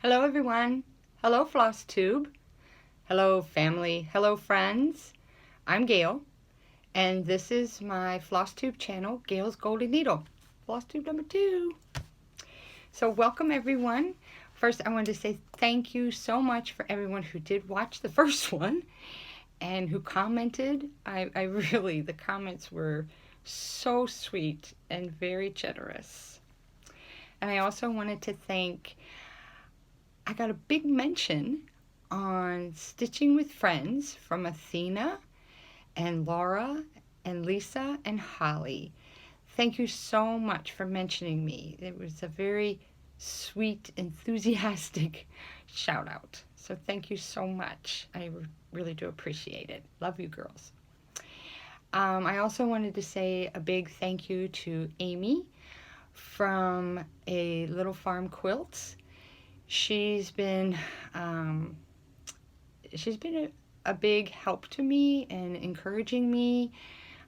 Hello everyone. Hello Floss Tube. Hello family. Hello friends. I'm Gail and this is my Floss Tube channel, Gail's Golden Needle. Floss Tube number 2. So welcome everyone. First I wanted to say thank you so much for everyone who did watch the first one and who commented. The comments were so sweet and very generous. And I also wanted to thank, I got a big mention on Stitching with Friends from Athena and Laura and Lisa and Holly. Thank you so much for mentioning me. It was a very sweet, enthusiastic shout out. So thank you so much. I really do appreciate it. Love you girls. I also wanted to say a big thank you to Amy from A Little Farm Quilts. She's been a big help to me and encouraging me,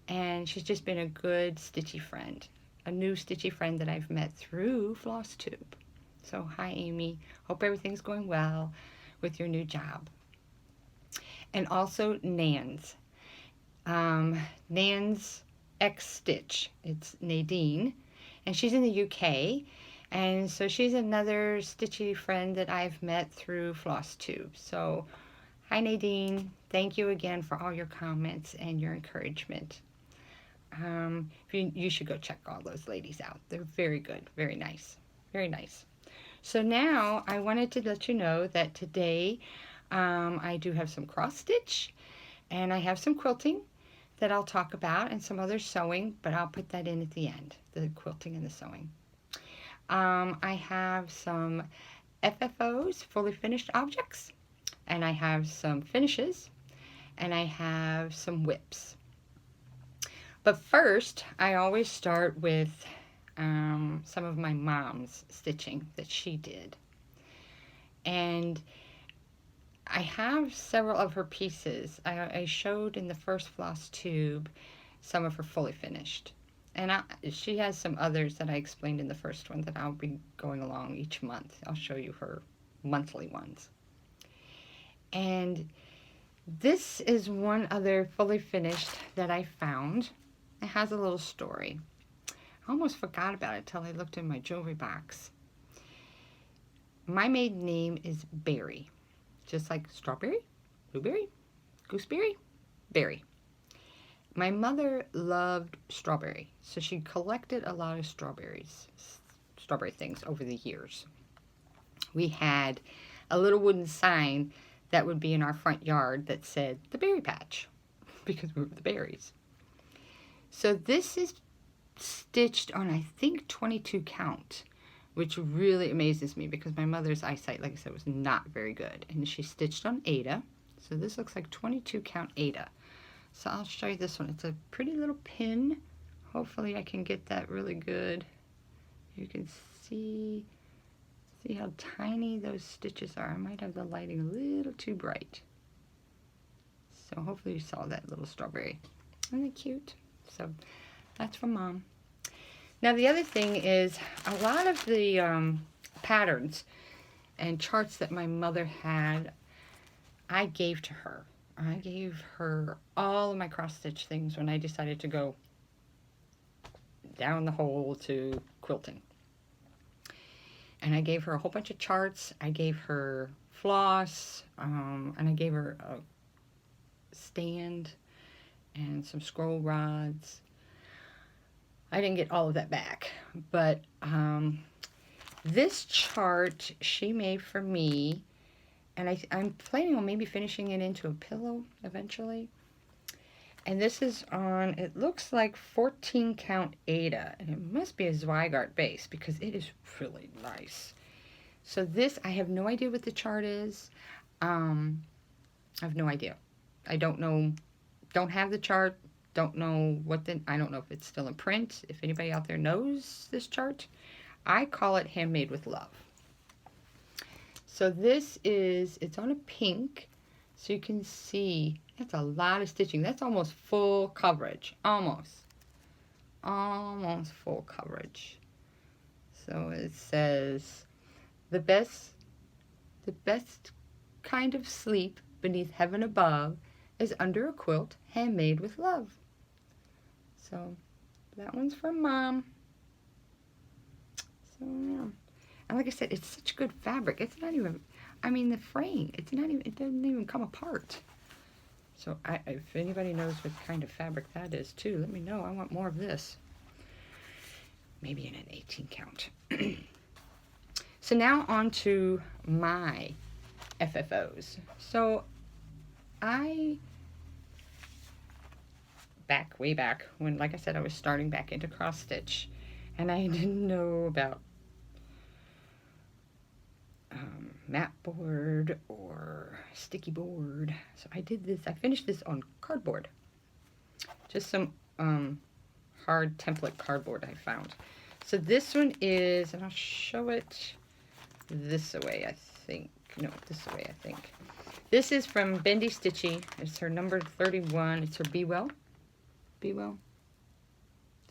and she's just been a good stitchy friend, a new stitchy friend that I've met through Floss Tube. So hi Amy, hope everything's going well with your new job. And also Nan's. Nan's X Stitch. It's Nadine, and she's in the UK. And so she's another stitchy friend that I've met through Floss Tube. So, hi Nadine. Thank you again for all your comments and your encouragement. You should go check all those ladies out. They're very good. Very nice. Very nice. So now I wanted to let you know that today I do have some cross stitch and I have some quilting that I'll talk about and some other sewing, but I'll put that in at the end, the quilting and the sewing. I have some FFOs, fully finished objects, and I have some finishes, and I have some whips. But first, I always start with some of my mom's stitching that she did. And I have several of her pieces. I showed in the first Floss Tube some of her fully finished. And she has some others that I explained in the first one that I'll be going along each month. I'll show you her monthly ones. And this is one other fully finished that I found. It has a little story. I almost forgot about it till I looked in my jewelry box. My maiden name is Berry, just like strawberry, blueberry, gooseberry, berry. My mother loved strawberry, so she collected a lot of strawberry things over the years. We had a little wooden sign that would be in our front yard that said the berry patch, because we were the berries. So this is stitched on, I think, 22 count, which really amazes me because my mother's eyesight, like I said, was not very good. And she stitched on Aida, so this looks like 22 count Aida. So I'll show you this one. It's a pretty little pin. Hopefully I can get that really good. You can see how tiny those stitches are. I might have the lighting a little too bright. So hopefully you saw that little strawberry. Isn't that cute? So that's from Mom. Now the other thing is a lot of the patterns and charts that my mother had, I gave to her. I gave her all of my cross-stitch things when I decided to go down the hole to quilting. And I gave her a whole bunch of charts. I gave her floss, and I gave her a stand and some scroll rods. I didn't get all of that back, but this chart she made for me, and I'm planning on maybe finishing it into a pillow eventually. And this is on, it looks like 14 count Aida, and it must be a Zweigart base because it is really nice. So this, I have no idea what the chart is. I have no idea. I don't know, don't have the chart, don't know I don't know if it's still in print. If anybody out there knows this chart, I call it Handmade with Love. So this is, it's on a pink, so you can see that's a lot of stitching. That's almost full coverage, almost full coverage. So it says, the best The best kind of sleep beneath heaven above is under a quilt handmade with love. So that one's from Mom. So yeah. And like I said, it's such good fabric. It's not even, I mean, the fraying, it's not even, it doesn't even come apart. So if anybody knows what kind of fabric that is too, let me know. I want more of this. Maybe in an 18 count. So now on to my FFOs. So way back, when, like I said, I was starting back into cross stitch, and I didn't know about mat board or sticky board. So I did this, I finished this on cardboard. Just some hard template cardboard I found. So this one is, and I'll show it this way, I think. No, this way, I think. This is from Bendy Stitchy. It's her number 31. It's her Be Well. Be Well.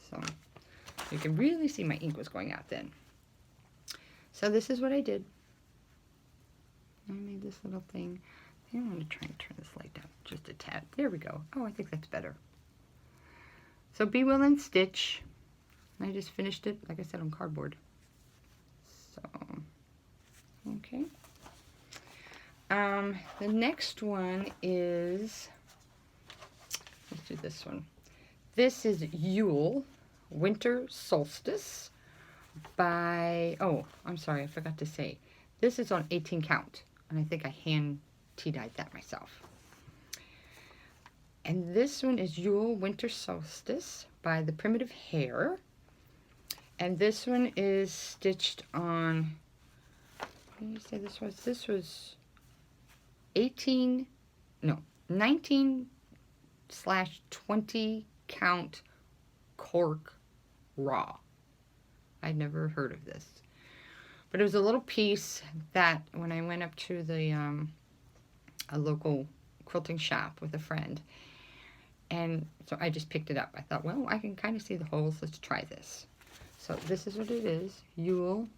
So you can really see my ink was going out then. So this is what I did. I made this little thing. I think I'm going to try and turn this light down just a tad. There we go. Oh, I think that's better. So Be Well and Stitch. I just finished it, like I said, on cardboard. So, okay. The next one is, let's do this one. This is Yule, Winter Solstice by, oh, I'm sorry, I forgot to say. This is on 18 count, and I think I hand tea-dyed that myself. And this one is Yule, Winter Solstice by the Primitive Hare. And this one is stitched on, what did you say this was? This was 19/20 count cork raw. I'd never heard of this. But it was a little piece that when I went up to the a local quilting shop with a friend, and so I just picked it up. I thought, well, I can kind of see the holes. Let's try this. So this is what it is. Yule,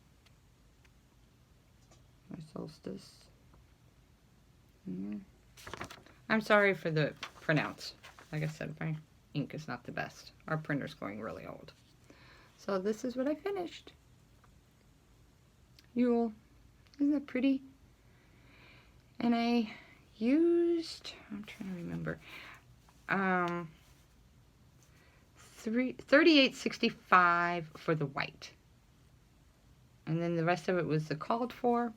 my solstice. I'm sorry for the pronounce. Like I said, my ink is not the best. Our printer's going really old. So this is what I finished. Yule. Isn't that pretty? And I used, I'm trying to remember, 38.65 for the white. And then the rest of it was the called for.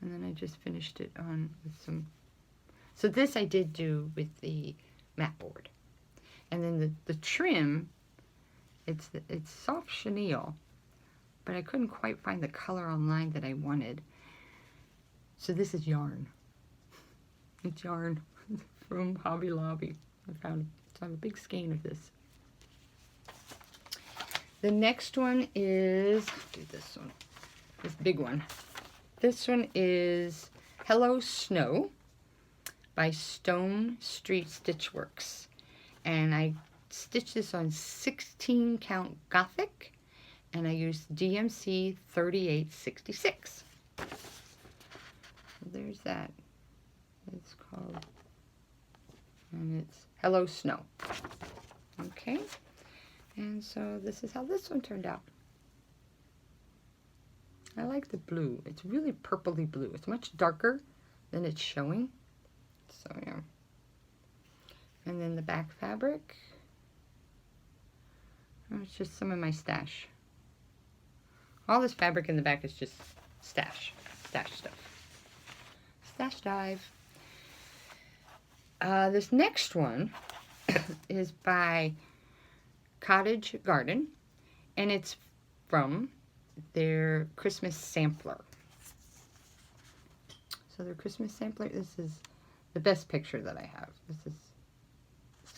And then I just finished it on with some. So this I did do with the mat board. And then the trim, it's soft chenille, but I couldn't quite find the color online that I wanted. So this is yarn. It's yarn from Hobby Lobby. I found it. So I have a big skein of this. The next one is, let's do this one, this big one. This one is Hello Snow by Stone Street Stitchworks. And I stitched this on 16 count Gothic, and I used DMC 3866. So there's that. It's called, and it's Hello Snow. Okay. And so this is how this one turned out. I like the blue. It's really purpley blue. It's much darker than it's showing. So yeah. And then the back fabric. Oh, it's just some of my stash. All this fabric in the back is just stash stuff. Stash dive. This next one is by Cottage Garden, and it's from their Christmas sampler. So their Christmas sampler, this is the best picture that I have. This is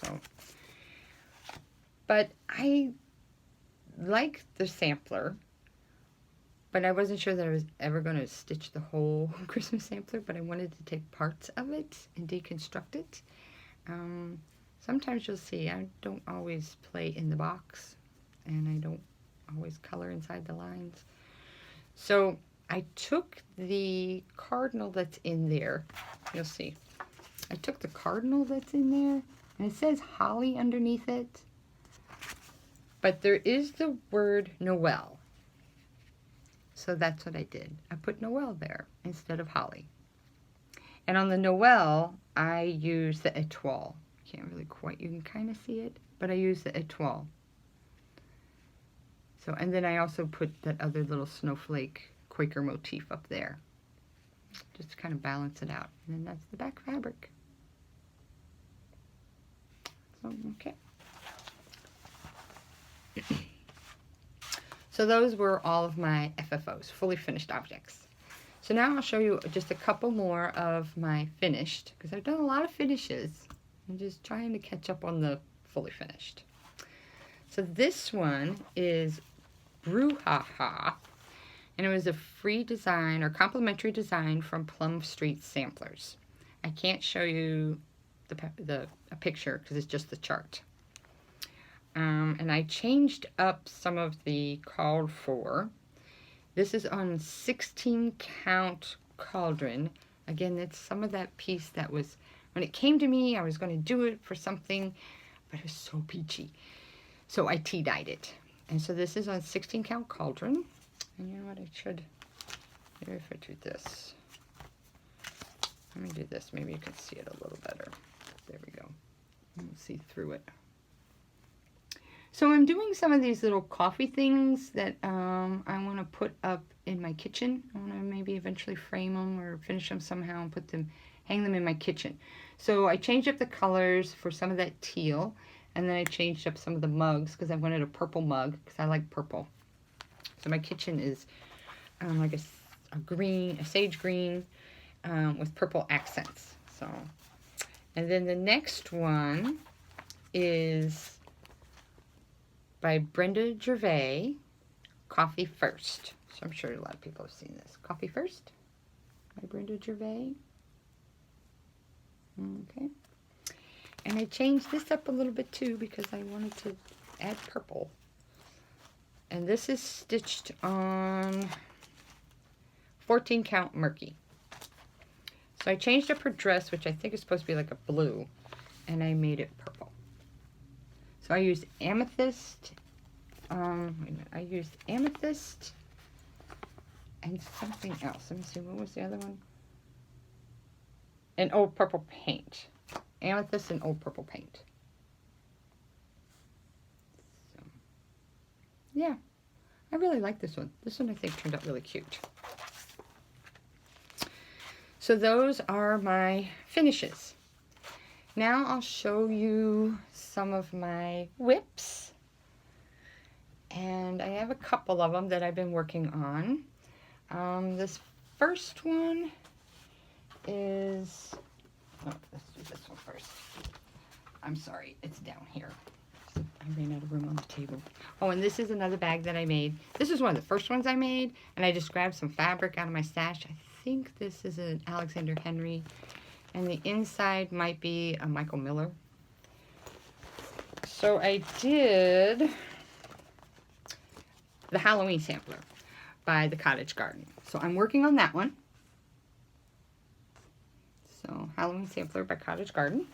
so, but I like the sampler, but I wasn't sure that I was ever going to stitch the whole Christmas sampler, but I wanted to take parts of it and deconstruct it. Sometimes you'll see I don't always play in the box, and I don't always color inside the lines. So I took the cardinal that's in there. You'll see. I took the cardinal that's in there, and it says holly underneath it. But there is the word Noel. So that's what I did. I put Noel there instead of holly. And on the Noel, I use the étoile. Can't really quite, you can kind of see it, but I use the étoile. So, and then I also put that other little snowflake Quaker motif up there, just to kind of balance it out. And then that's the back fabric. So, okay. So those were all of my FFOs, fully finished objects. So now I'll show you just a couple more of my finished, because I've done a lot of finishes. I'm just trying to catch up on the fully finished. So this one is Brewah, and it was a free design or complimentary design from Plum Street Samplers. I can't show you a picture because it's just the chart. And I changed up some of the called for. This is on 16 count cauldron. Again, it's some of that piece that was, when it came to me, I was going to do it for something, but it was so peachy. So I tea dyed it. And so this is on 16 count cauldron. And you know what, I should, maybe if I do this. Let me do this, maybe you can see it a little better. There we go. You can see through it. So I'm doing some of these little coffee things that I want to put up in my kitchen. I want to maybe eventually frame them or finish them somehow and put them, hang them in my kitchen. So I changed up the colors for some of that teal, and then I changed up some of the mugs because I wanted a purple mug because I like purple. So my kitchen is like a green, a sage green with purple accents. So, and then the next one is by Brenda Gervais, Coffee First. So I'm sure a lot of people have seen this. Coffee First by Brenda Gervais. Okay. And I changed this up a little bit too because I wanted to add purple. And this is stitched on 14 count Murky. So I changed up her dress, which I think is supposed to be like a blue, and I made it purple. So I used amethyst, wait a minute, I used amethyst and something else. Let me see, what was the other one? And old purple paint. Amethyst and old purple paint. So, yeah, I really like this one. This one I think turned out really cute. So those are my finishes. Now I'll show you some of my whips. And I have a couple of them that I've been working on. This first one is, oh, let's do this one first. I'm sorry, it's down here. I ran out of room on the table. Oh, and this is another bag that I made. This is one of the first ones I made, and I just grabbed some fabric out of my stash. I think this is an Alexander Henry, and the inside might be a Michael Miller. So I did the Halloween sampler by the Cottage Garden. So I'm working on that one. So Halloween sampler by Cottage Garden.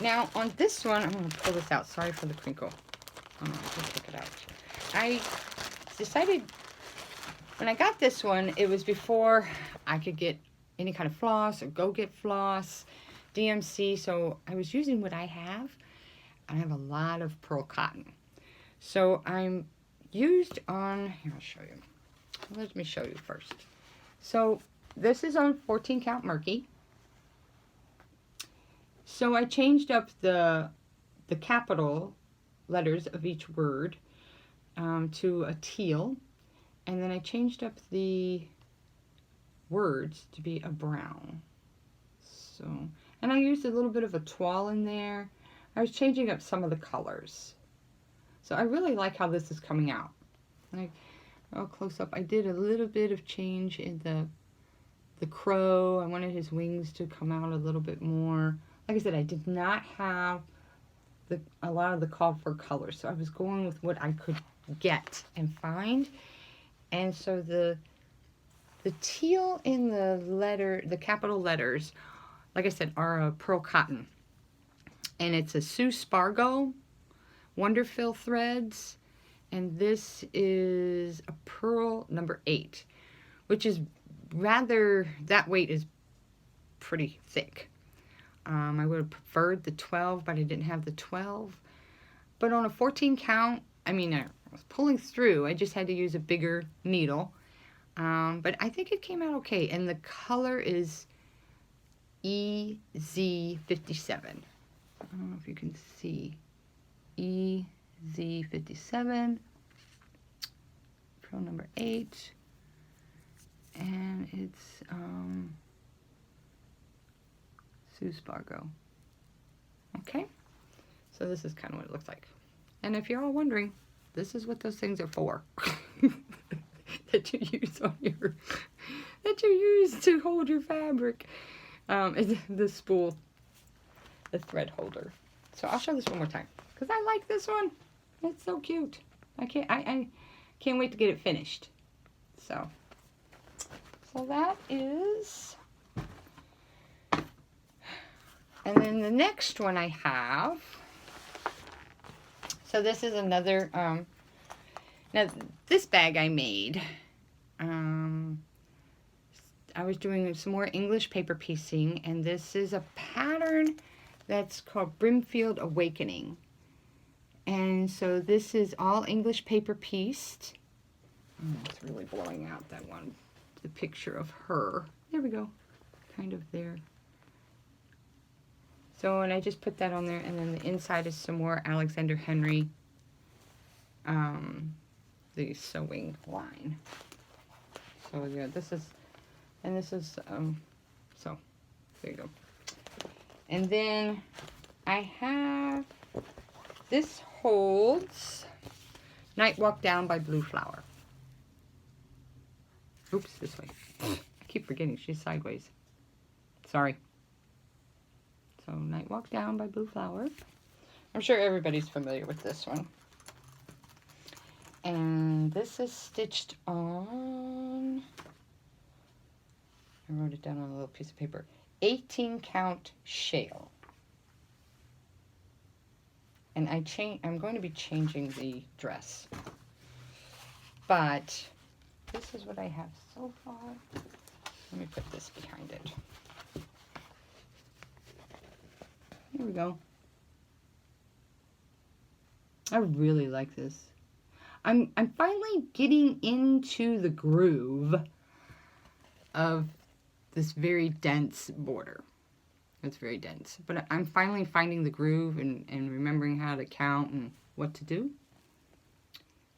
Now on this one, I'm going to pull this out. Sorry for the crinkle. Just take it out. I decided when I got this one, it was before I could get any kind of floss or go get floss, DMC. So I was using what I have. I have a lot of pearl cotton. So I'm used on, here I'll show you. Let me show you first. So this is on 14 count Murky. So I changed up the capital letters of each word to a teal. And then I changed up the words to be a brown. So, and I used a little bit of a toile in there. I was changing up some of the colors. So I really like how this is coming out. Like, I'll close up. I did a little bit of change in the crow. I wanted his wings to come out a little bit more. Like I said, I did not have a lot of the called for colors. So I was going with what I could get and find. And so the teal in the capital letters, like I said, are a pearl cotton. And it's a Sue Spargo Wonderfill threads. And this is a pearl number 8, which is rather, that weight is pretty thick. I would have preferred the 12, but I didn't have the 12. But on a 14 count, I mean, I was pulling through. I just had to use a bigger needle. But I think it came out okay. And the color is EZ57. I don't know if you can see. EZ57. Pearl number 8. And it's Sue Spargo. Okay, so this is kind of what it looks like. And if you're all wondering, this is what those things are for. that you use to hold your fabric. Is the spool, the thread holder. So I'll show this one more time because I like this one. It's so cute. I can't wait to get it finished. So that is. And then the next one I have, so this is another, now this bag I made, I was doing some more English paper piecing, and this is a pattern that's called Brimfield Awakening. And so this is all English paper pieced. It's really blowing out that one, the picture of her. There we go, kind of there. So, and I just put that on there, and then the inside is some more Alexander Henry, the sewing line. So, yeah, this is, and this is, so, there you go. And then I have, this holds Night Walk Down by Blue Flower. Oops, this way. I keep forgetting she's sideways. Sorry. So, Night Walk Down by Blue Flower. I'm sure everybody's familiar with this one. And this is stitched on, I wrote it down on a little piece of paper, 18 count shale. And I'm going to be changing the dress. But this is what I have so far. Let me put this behind it. Here we go. I really like this. I'm finally getting into the groove of this very dense border. It's very dense. But I'm finally finding the groove and remembering how to count and what to do.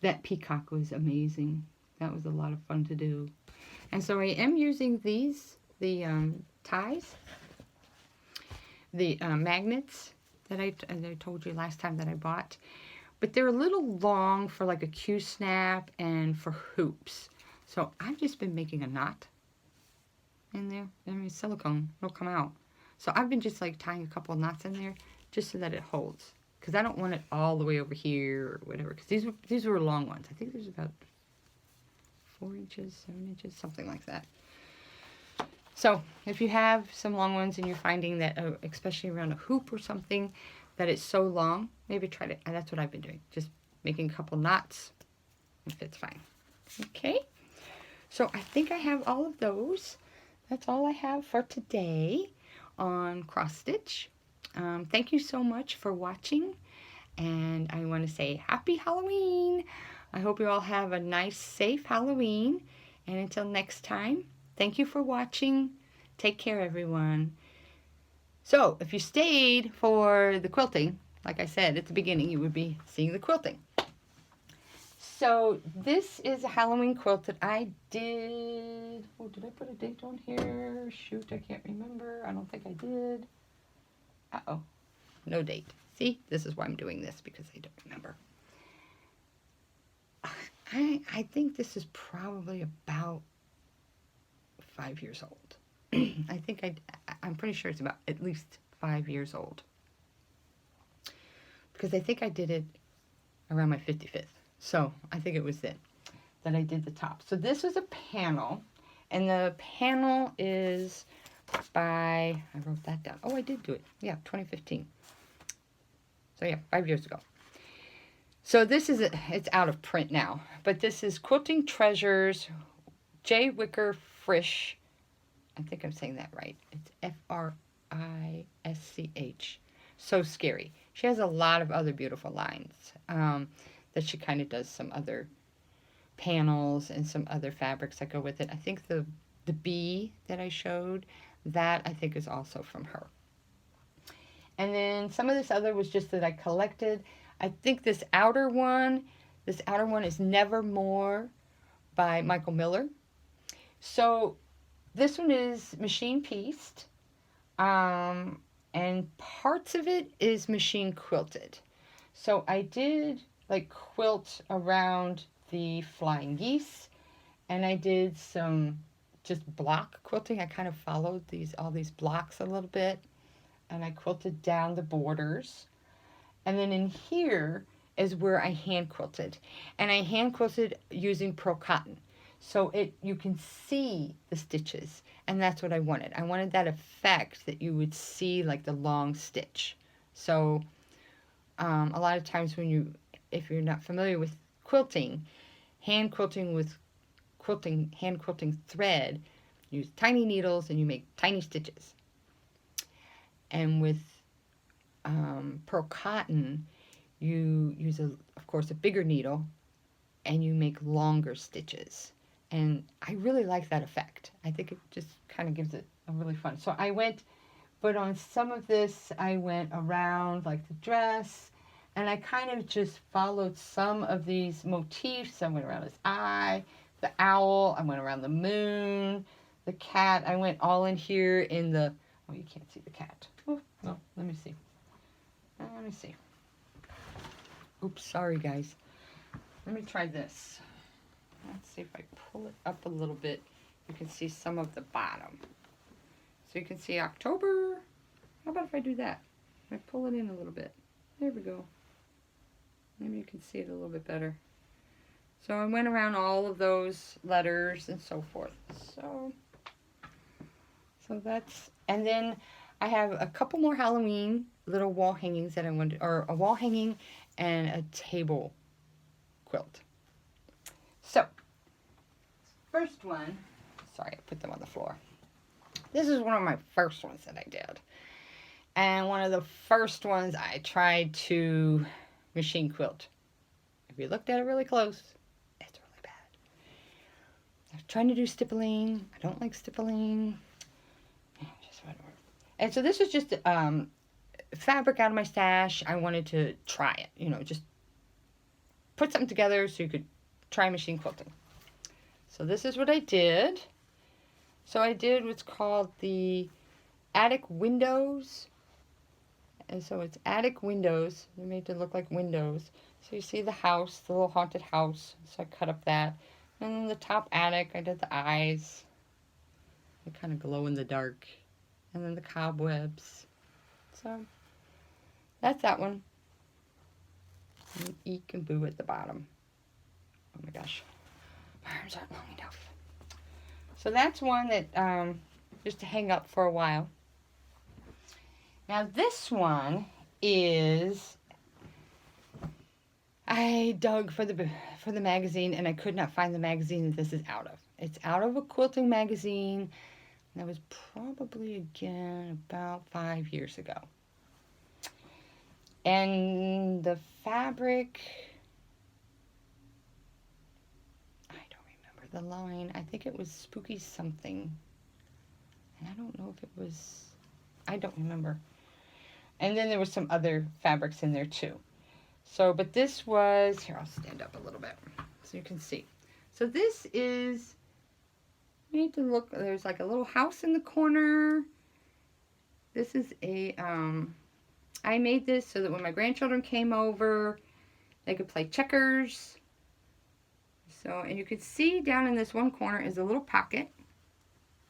That peacock was amazing. That was a lot of fun to do. And so I am using these, the ties, the magnets that I told you last time that I bought. But they're a little long for like a Q-snap and for hoops. So I've just been making a knot in there. I mean, silicone, it'll come out. So I've been just like tying a couple of knots in there just so that it holds. Because I don't want it all the way over here or whatever. Because these were long ones. I think there's about 4 inches, 7 inches, something like that. So if you have some long ones and you're finding that, especially around a hoop or something, that it's so long, maybe try to, and that's what I've been doing. Just making a couple knots. It fits fine. Okay. So I think I have all of those. That's all I have for today on cross stitch. Thank you so much for watching. And I want to say happy Halloween. I hope you all have a nice, safe Halloween. And until next time, thank you for watching. Take care, everyone. So, if you stayed for the quilting, like I said at the beginning, you would be seeing the quilting. So, this is a Halloween quilt that I did. Oh, did I put a date on here? Shoot, I can't remember. I don't think I did. Uh-oh. No date. See, this is why I'm doing this, because I don't remember. I think this is probably about 5 years old. I think I'm pretty sure it's about at least 5 years old. Because I think I did it around my 55th. So, I think it was then. that I did the top. So this was a panel, and the panel is by, I wrote that down. Oh, I did do it. Yeah, 2015. So yeah, 5 years ago. So this is, it's out of print now, but this is Quilting Treasures, J. Wicker Frisch. I think I'm saying that right. It's Frisch. So Scary. She has a lot of other beautiful lines that she kind of does some other panels and some other fabrics that go with it. I think the bee that I showed, that I think is also from her. And then some of this other was just that I collected. I think this outer one is Nevermore by Michael Miller. So this one is machine pieced, and parts of it is machine quilted. So I did like quilt around the flying geese, and I did some just block quilting. I kind of followed all these blocks a little bit, and I quilted down the borders. And then in here is where I hand quilted, and I hand quilted using pearl cotton. So you can see the stitches, and that's what I wanted. I wanted that effect that you would see like the long stitch. So a lot of times if you're not familiar with quilting, hand quilting with hand quilting thread, you use tiny needles and you make tiny stitches. And with pearl cotton, you use of course a bigger needle, and you make longer stitches. And I really like that effect. I think it just kind of gives it a really fun. So but on some of this, I went around like the dress, and I kind of just followed some of these motifs. I went around his eye, the owl, I went around the moon, the cat. I went all in here in the, oh, you can't see the cat. Oh, no, let me see. Let me see. Oops, sorry guys. Let me try this. Let's see if I pull it up a little bit. You can see some of the bottom. So you can see October. How about if I do that? I pull it in a little bit. There we go. Maybe you can see it a little bit better. So I went around all of those letters and so forth. So that's, and then I have a couple more Halloween little wall hangings that I wanted, or a wall hanging and a table quilt. So, first one, sorry, I put them on the floor. This is one of my first ones that I did. And one of the first ones I tried to machine quilt. If you looked at it really close, it's really bad. I was trying to do stippling. I don't like stippling. Just whatever. And so this was just fabric out of my stash. I wanted to try it. You know, just put something together so you could try machine quilting. So this is what I did. So I did what's called the attic windows. And so it's attic windows. They're made to look like windows. So you see the house, the little haunted house. So I cut up that. And then the top attic, I did the eyes. They kind of glow in the dark. And then the cobwebs. So that's that one. And eek and boo at the bottom. Oh my gosh. My arms aren't long enough. So that's one that just to hang up for a while. Now this one is, I dug for the magazine and I could not find the magazine that this is out of. It's out of a quilting magazine. That was probably again about 5 years ago. And the fabric, I don't remember the line. I think it was Spooky Something. And I don't know if it was, I don't remember. And then there was some other fabrics in there too. So, but this was, here, I'll stand up a little bit so you can see. So this is made to look, there's like a little house in the corner. This is a, I made this so that when my grandchildren came over, they could play checkers. So, and you can see down in this one corner is a little pocket.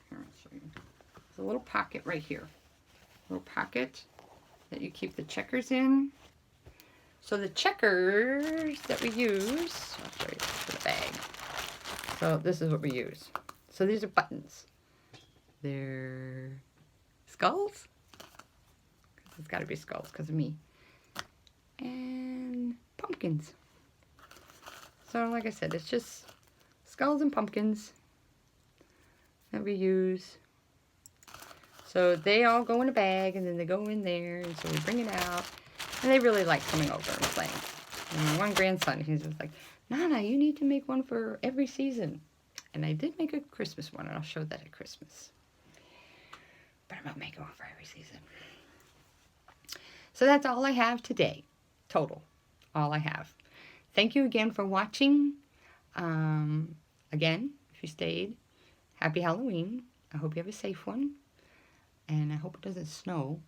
Here, I'll show you. There's a little pocket right here. A little pocket that you keep the checkers in. So the checkers that we use, I'll show you for the bag. So this is what we use. So these are buttons. They're skulls. It's got to be skulls because of me. And pumpkins. So like I said, it's just skulls and pumpkins that we use. So they all go in a bag, and then they go in there, and so we bring it out. And they really like coming over and playing. And my one grandson, he's just like, Nana, you need to make one for every season. And I did make a Christmas one, and I'll show that at Christmas. But I'm not making one for every season. So that's all I have today. Total. All I have. Thank you again for watching. Again, if you stayed, happy Halloween. I hope you have a safe one. And I hope it doesn't snow.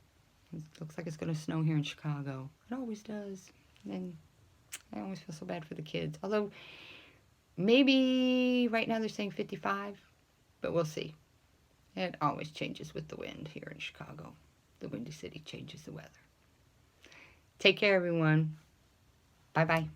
It looks like it's going to snow here in Chicago. It always does. And I always feel so bad for the kids. Although, maybe right now they're saying 55. But we'll see. It always changes with the wind here in Chicago. The Windy City changes the weather. Take care, everyone. Bye-bye.